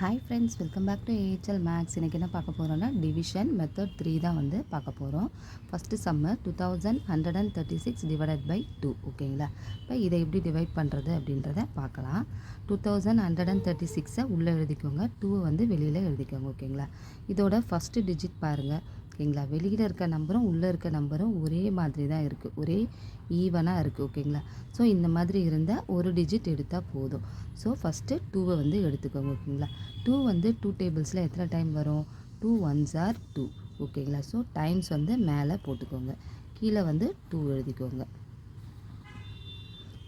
Hi friends, welcome back to AHL maths. இன்றைக்கி என்ன பார்க்க போகிறோன்னா டிவிஷன் மெத்தட் 3 தான் வந்து பார்க்க போகிறோம். First sum 2136 divided by 2. ஓகேங்களா? இப்போ இதை எப்படி டிவைட் பண்ணுறது அப்படின்றத பார்க்கலாம். 2136 உள்ளே எழுதிக்கோங்க, 2 வந்து வெளியில் எழுதிக்கோங்க. ஓகேங்களா? இதோட ஃபஸ்ட்டு டிஜிட் பாருங்கள். ஓகேங்களா? வெளியில் இருக்க நம்பரும் உள்ளே இருக்க நம்பரும் ஒரே மாதிரி தான் இருக்குது, ஒரே ஈவனாக இருக்குது. ஓகேங்களா? ஸோ இந்த மாதிரி இருந்தால் ஒரு டிஜிட் எடுத்தால் போதும். ஸோ ஃபஸ்ட்டு 2வை வந்து எடுத்துக்கோங்க. ஓகேங்களா? 2 வந்து 2 டேபிள்ஸில் எத்தனை டைம் வரும்? 2 1s are 2. ஓகேங்களா? ஸோ டைம்ஸ் வந்து மேலே போட்டுக்கோங்க, கீழே வந்து 2 எழுதிக்கோங்க.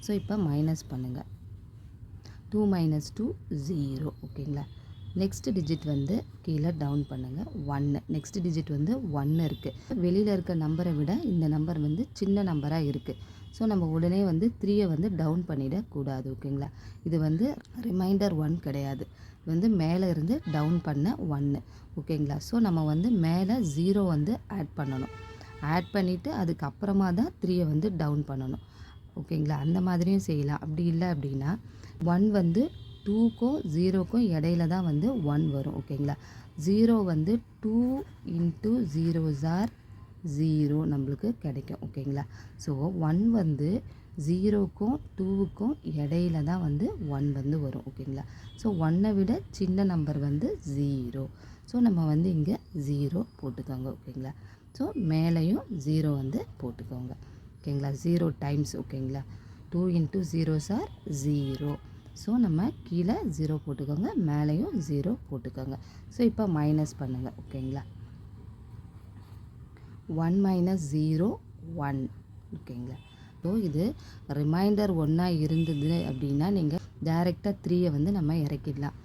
ஸோ இப்போ மைனஸ் பண்ணுங்கள். 2 minus 2 0. ஓகேங்களா? நெக்ஸ்ட் டிஜிட் வந்து கீழே டவுன் பண்ணுங்கள், 1. நெக்ஸ்ட் டிஜிட் வந்து 1 இருக்குது. வெளியில் இருக்க நம்பரை விட இந்த நம்பர் வந்து சின்ன நம்பராக இருக்குது. ஸோ நம்ம உடனே வந்து 3யை வந்து டவுன் பண்ணிடக்கூடாது. ஓகேங்களா? இது வந்து ரிமைண்டர் 1 கிடையாது, இது வந்து மேலே இருந்து டவுன் பண்ண 1. ஓகேங்களா? ஸோ நம்ம வந்து மேலே 0 வந்து ஆட் பண்ணணும். ஆட் பண்ணிவிட்டு அதுக்கப்புறமா தான் 3யை வந்து டவுன் பண்ணணும். ஓகேங்களா? அந்த மாதிரியும் செய்யலாம். அப்படி இல்லை அப்படின்னா 1 வந்து 2க்கும் 0க்கும் இடையில தான் வந்து 1 வரும். ஓகேங்களா? 0 வந்து 2 into 0s are 0 நம்மளுக்கு கிடைக்கும். ஓகேங்களா? ஸோ 1 வந்து 0க்கும் 2க்கும் இடையில தான் வந்து 1 வந்து வரும். ஓகேங்களா? ஸோ 1ஐ விட சின்ன நம்பர் வந்து 0. ஸோ நம்ம வந்து இங்கே 0 போட்டுக்கோங்க. ஓகேங்களா? ஸோ மேலேயும் 0 வந்து போட்டுக்கோங்க. ஓகேங்களா? 0 டைம்ஸ். ஓகேங்களா? 2 into 0s are 0. ஸோ நம்ம கீழே 0 போட்டுக்கோங்க, மேலேயும் 0 போட்டுக்கோங்க. ஸோ இப்போ மைனஸ் பண்ணுங்கள். ஓகேங்களா? 1 minus 0 1. ஓகேங்களா? ஸோ இது ரிமைண்டர் 1 இருந்தது அப்படின்னா நீங்கள் டைரெக்டாக 3யை வந்து நம்ம இறக்கிடலாம்.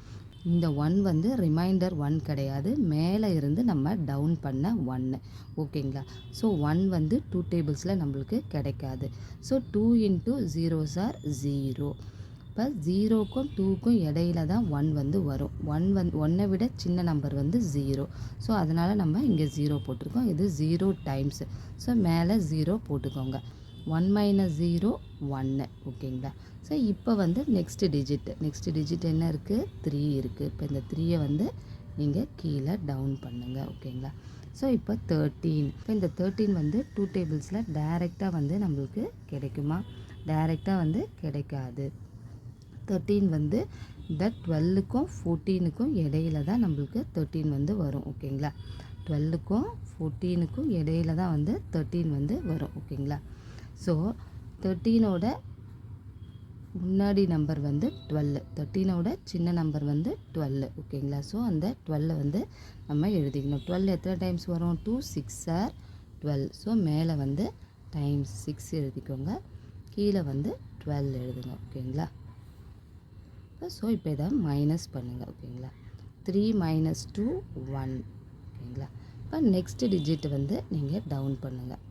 இந்த 1 வந்து ரிமைண்டர் 1 கிடையாது, மேலே இருந்து நம்ம டவுன் பண்ண 1. ஓகேங்களா? ஸோ 1 வந்து 2 டேபிள்ஸில் நம்மளுக்கு கிடைக்காது. So 2 into 0s are 0. இப்போ 0க்கும் 2க்கும் இடையில தான் 1 வந்து வரும். 1ஐ விட சின்ன நம்பர் வந்து 0. ஸோ அதனால் நம்ம இங்கே 0 போட்டிருக்கோம். இது 0 டைம்ஸ். ஸோ மேலே 0 போட்டுக்கோங்க. 1 minus 0 1. ஓகேங்களா? ஸோ இப்போ வந்து நெக்ஸ்ட் டிஜிட் என்ன இருக்குது? 3 இருக்குது. இப்போ இந்த 3யை வந்து நீங்கள் கீழே டவுன் பண்ணுங்கள். ஓகேங்களா? ஸோ இப்போ 13. இப்போ இந்த 13 வந்து 2 டேபிள்ஸில் டைரெக்டாக வந்து நம்மளுக்கு கிடைக்குமா? டைரெக்டாக வந்து கிடைக்காது. 13 வந்து இந்த 12க்கும் 14க்கும் இடையில தான் நம்மளுக்கு 13 வந்து வரும். ஓகேங்களா? 12க்கும் 14க்கும் இடையில தான் வந்து 13 வந்து வரும். ஓகேங்களா? ஸோ 13ஓட முன்னாடி நம்பர் வந்து 12, 13ஓட சின்ன நம்பர் வந்து 12. ஓகேங்களா? ஸோ அந்த 12 வந்து நம்ம எழுதிக்கணும். 12 எத்தனை டைம்ஸ் வரும்? 2 6 are 12. ஸோ மேலே வந்து டைம்ஸ் 6 எழுதிக்கோங்க, கீழே வந்து 12 எழுதுங்க. ஓகேங்களா? ஸோ இப்போ இதை மைனஸ் பண்ணுங்கள். ஓகேங்களா? 3 minus 2 1. ஓகேங்களா? இப்போ நெக்ஸ்ட் டிஜிட் வந்து நீங்கள் டவுன் பண்ணுங்கள்.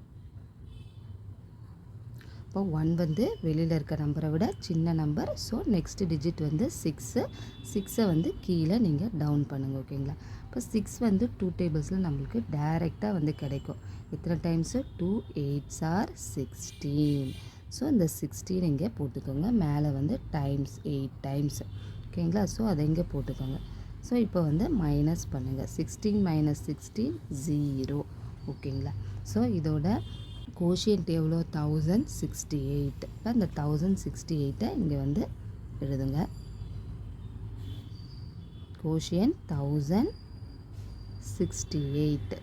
இப்போ 1 வந்து வெளியில் இருக்க நம்பரை விட சின்ன நம்பர். ஸோ நெக்ஸ்ட் டிஜிட் வந்து 6. 6ஐ வந்து கீழே நீங்கள் டவுன் பண்ணுங்கள். ஓகேங்களா? இப்போ 6 வந்து 2 டேபிள்ஸில் நம்மளுக்கு டைரெக்டாக வந்து கிடைக்கும். எத்தனை டைம்ஸு? 2 8s are 16. ஸோ இந்த 16 இங்கே போட்டுக்கோங்க, மேலே வந்து டைம்ஸ் 8 டைம்ஸ். ஓகேங்களா? ஸோ அதை இங்கே போட்டுக்கோங்க. ஸோ இப்போ வந்து மைனஸ் பண்ணுங்கள். 16 minus 16 0. ஓகேங்களா? ஸோ இதோட கோஷியன்ட் எவ்வளோ? 1068. இப்போ இந்த 1068ஐ இங்கே வந்து எழுதுங்க. கோஷியன்ட் 1068.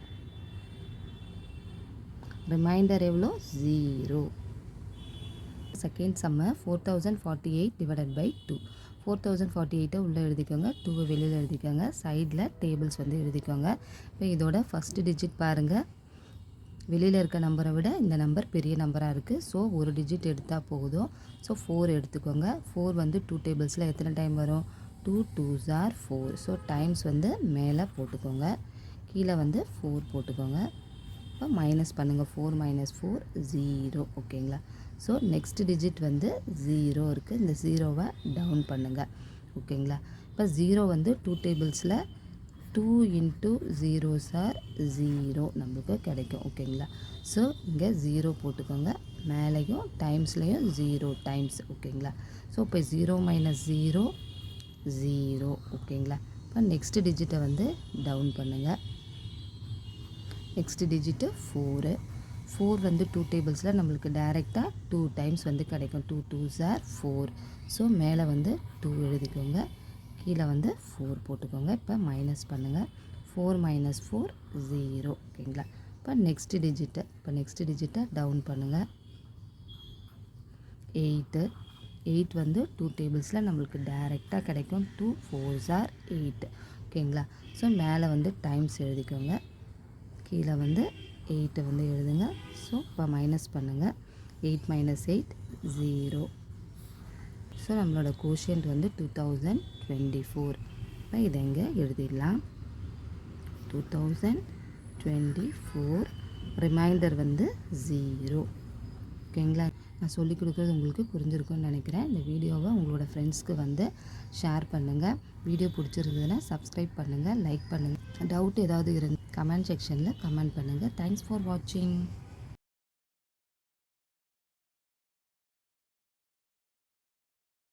ரிமைண்டர் எவ்வளோ? 0. Second Jammu 4048 divided by 2. 4048 உள்ளே எழுதிக்கோங்க, 2 வெளியில் எழுதிக்கோங்க, சைடில் டேபிள்ஸ் வந்து எழுதிக்கோங்க. இப்போ இதோட ஃபஸ்ட்டு டிஜிட் பாருங்கள். வெளியில் இருக்க நம்பரை விட இந்த நம்பர் பெரிய நம்பராக இருக்குது. ஸோ ஒரு டிஜிட் எடுத்தால் போதும். ஸோ 4 எடுத்துக்கோங்க. 4 வந்து 2 டேபிள்ஸில் எத்தனை டைம் வரும்? 2 2s are 4. ஸோ டைம்ஸ் வந்து மேலே போட்டுக்கோங்க, கீழே வந்து 4 போட்டுக்கோங்க. இப்போ மைனஸ் பண்ணுங்கள். 4 minus 4 0. ஓகேங்களா? ஸோ நெக்ஸ்ட் டிஜிட் வந்து 0 இருக்குது. இந்த 0வை டவுன் பண்ணுங்கள். ஓகேங்களா? இப்போ 0 வந்து 2 டேபிள்ஸில் 2 into 0s are 0 நம்மளுக்கு கிடைக்கும். ஓகேங்களா? ஸோ இங்கே 0 போட்டுக்கோங்க, மேலேயும் டைம்ஸ்லேயும் 0 டைம்ஸ். ஓகேங்களா? ஸோ இப்போ 0 minus 0 0. ஓகேங்களா? இப்போ நெக்ஸ்ட் டிஜிட்டை வந்து டவுன் பண்ணுங்கள். Next digit 4. 4 வந்து 2 டேபிள்ஸில் நம்மளுக்கு டைரெக்டாக 2 டைம்ஸ் வந்து கிடைக்கும். 2 2s are 4. ஸோ மேலே வந்து 2 எழுதிக்கோங்க, கீழே வந்து 4 போட்டுக்கோங்க. இப்போ மைனஸ் பண்ணுங்கள். 4 minus 4 0. ஓகேங்களா? இப்போ நெக்ஸ்ட் டிஜிட்டை டவுன் பண்ணுங்கள். 8. 8 வந்து 2 டேபிள்ஸில் நம்மளுக்கு டைரெக்டாக கிடைக்கும். 2 4s are 8. ஓகேங்களா? ஸோ மேலே வந்து டைம்ஸ் எழுதிக்கோங்க, கீழே வந்து 8 வந்து எழுதுங்க. ஸோ இப்போ மைனஸ் பண்ணுங்கள். 8 minus 8 0. ஸோ நம்மளோட கோஷியன்ட் வந்து 2024. இப்போ இதை இங்கே எழுதிடலாம். 2024. ரிமைண்டர் வந்து 0. ஓகேங்களா? நான் சொல்லிக் கொடுக்குறது உங்களுக்கு புரிஞ்சிருக்கும்னு நினைக்கிறேன். இந்த வீடியோவை உங்களோட ஃப்ரெண்ட்ஸ்க்கு வந்து ஷேர் பண்ணுங்கள். வீடியோ பிடிச்சிருந்ததுன்னா சப்ஸ்கிரைப் பண்ணுங்கள், லைக் பண்ணுங்கள். டவுட் ஏதாவது கமெண்ட் செக்ஷனில் கமெண்ட் பண்ணுங்கள். தேங்க்ஸ் ஃபார் வாட்சிங்.